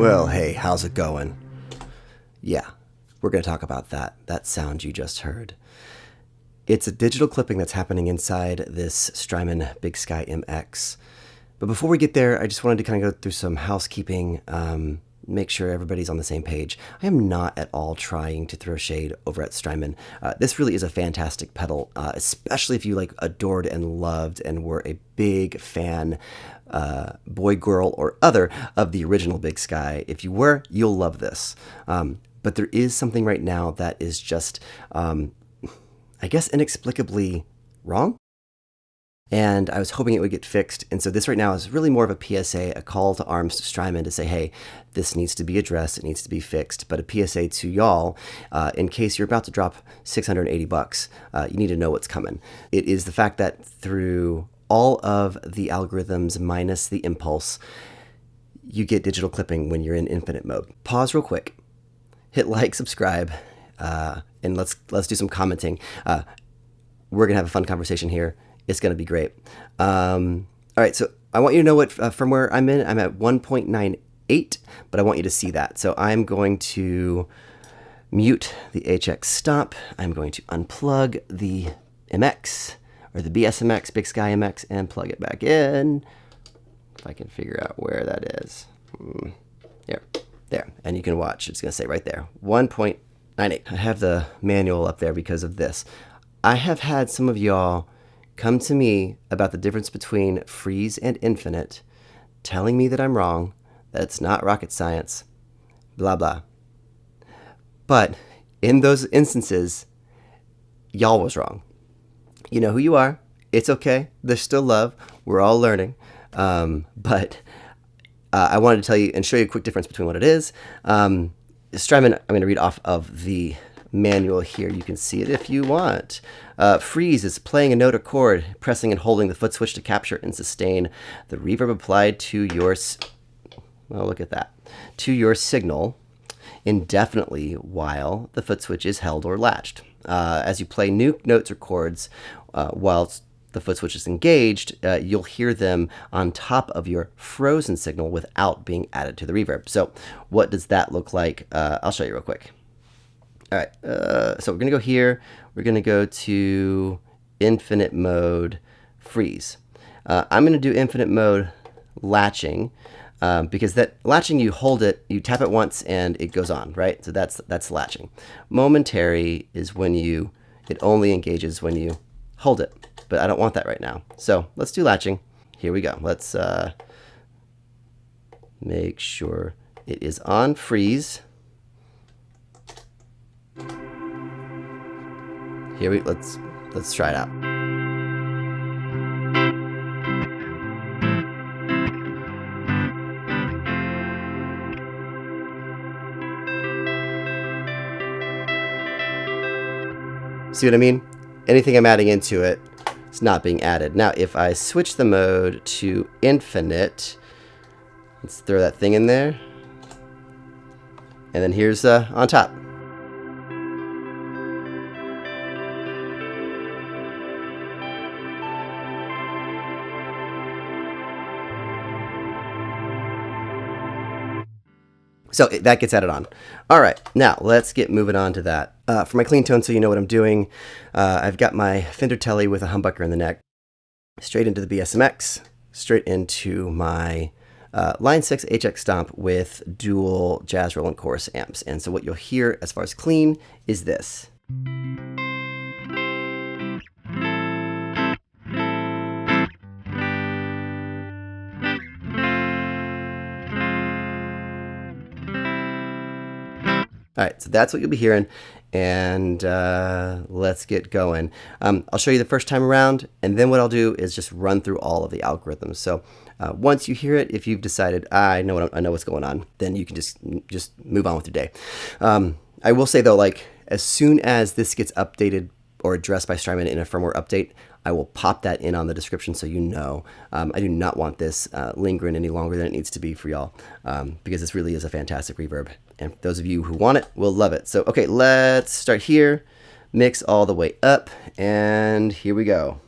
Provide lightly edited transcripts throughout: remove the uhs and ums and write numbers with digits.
Well, hey, how's it going? Yeah, we're going to talk about that sound you just heard. It's a digital clipping that's happening inside this Strymon BigSkyMX. But before we get there, I just wanted to kind of go through some housekeeping, make sure everybody's on the same page. I am not at all trying to throw shade over at Strymon. This really is a fantastic pedal, especially if you adored and loved and were a big fan, boy, girl, or other of the original Big Sky. If you were, you'll love this. But there is something right now that is just, I guess, inexplicably wrong. And I was hoping it would get fixed. And so this right now is really more of a PSA, a call to arms to Strymon to say, hey, this needs to be addressed, it needs to be fixed. But a PSA to y'all, in case you're about to drop $680, you need to know what's coming. It is the fact that through all of the algorithms minus the impulse, you get digital clipping when you're in infinite mode. Pause real quick, hit like, subscribe, and let's do some commenting. We're gonna have a fun conversation here. It's going to be great. All right, so I want you to know what firmware I'm in. I'm at 1.98, but I want you to see that. So I'm going to mute the HX Stomp. I'm going to unplug the MX, or the BSMX, BigSkyMX, and plug it back in. If I can figure out where that is. There. And you can watch. It's going to say right there, 1.98. I have the manual up there because of this. I have had some of y'all come to me about the difference between freeze and infinite, telling me that I'm wrong, that it's not rocket science, blah, blah. But in those instances, y'all was wrong. You know who you are. It's okay. There's still love. We're all learning. But I wanted to tell you and show you a quick difference between what it is. Strymon, I'm going to read off of the manual here. You can see it if you want. Freeze is playing a note or chord, pressing and holding the foot switch to capture and sustain the reverb applied to your, well, look at that, to your signal indefinitely while the foot switch is held or latched. As you play new notes or chords whilst the foot switch is engaged, you'll hear them on top of your frozen signal without being added to the reverb. So what does that look like? I'll show you real quick. All right, so we're going to go here. We're going to go to infinite mode freeze. I'm going to do infinite mode latching because that latching, you hold it, you tap it once, and it goes on, right? So that's latching. Momentary is when it only engages when you hold it, but I don't want that right now. So let's do latching. Here we go. Let's make sure it is on freeze. Let's try it out. See what I mean? Anything I'm adding into it is not being added. Now, if I switch the mode to infinite, let's throw that thing in there. And then here's on top. So that gets added on. All right, now let's get moving on to that. For my clean tone, so you know what I'm doing, I've got my Fender Telly with a humbucker in the neck, straight into the BSMX, straight into my Line 6 HX Stomp with dual Jazz Roland Chorus amps. And so what you'll hear as far as clean is this. All right, so that's what you'll be hearing, and let's get going. I'll show you the first time around, and then what I'll do is just run through all of the algorithms. So once you hear it, if you've decided, I know what's going on, then you can just move on with your day. I will say, though, as soon as this gets updated or addressed by Strymon in a firmware update, I will pop that in on the description so you know. I do not want this lingering any longer than it needs to be for y'all, because this really is a fantastic reverb. And those of you who want it will love it. So, okay, let's start here, mix all the way up, and here we go.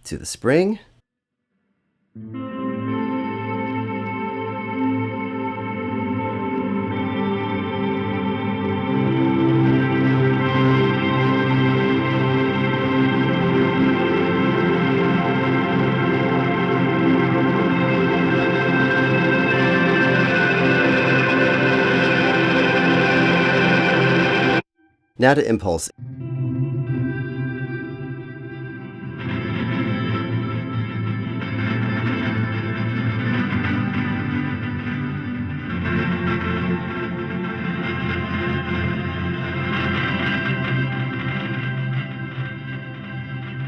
to the spring. Now to impulse.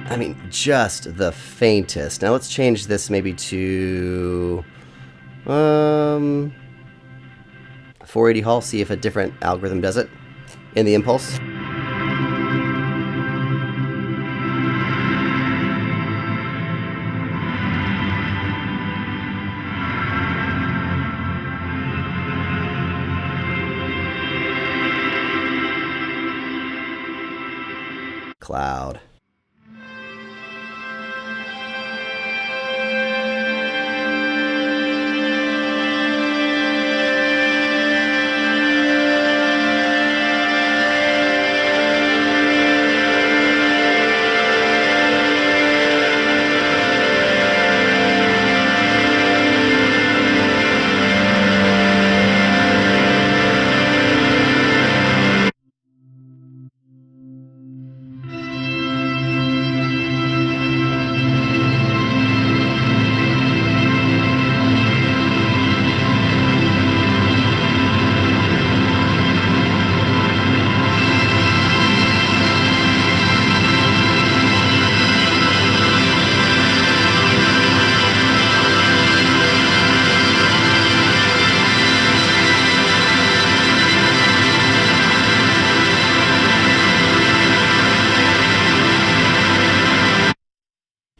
I mean, just the faintest. Now let's change this maybe to 480 Hall, see if a different algorithm does it in the impulse. Cloud.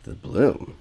The bloom.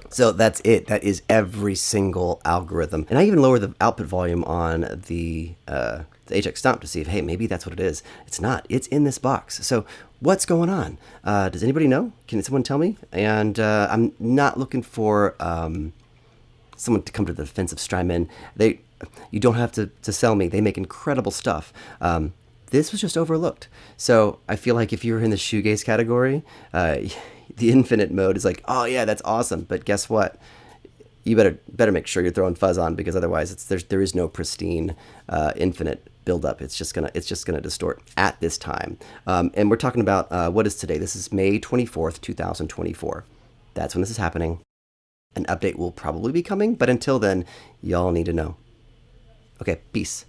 So that's it. That is every single algorithm. And I even lower the output volume on the the HX Stomp to see if, hey, maybe that's what it is. It's not. It's in this box. So what's going on? Does anybody know? Can someone tell me? And I'm not looking for someone to come to the defense of Strymon. You don't have to sell me. They make incredible stuff. This was just overlooked. So I feel like if you're in the shoegaze category, the infinite mode is like, oh yeah, that's awesome. But guess what? You better make sure you're throwing fuzz on, because otherwise there is no pristine infinite buildup. It's just gonna distort at this time. And we're talking about what is today? This is May 24th, 2024. That's when this is happening. An update will probably be coming, but until then, y'all need to know. Okay, peace.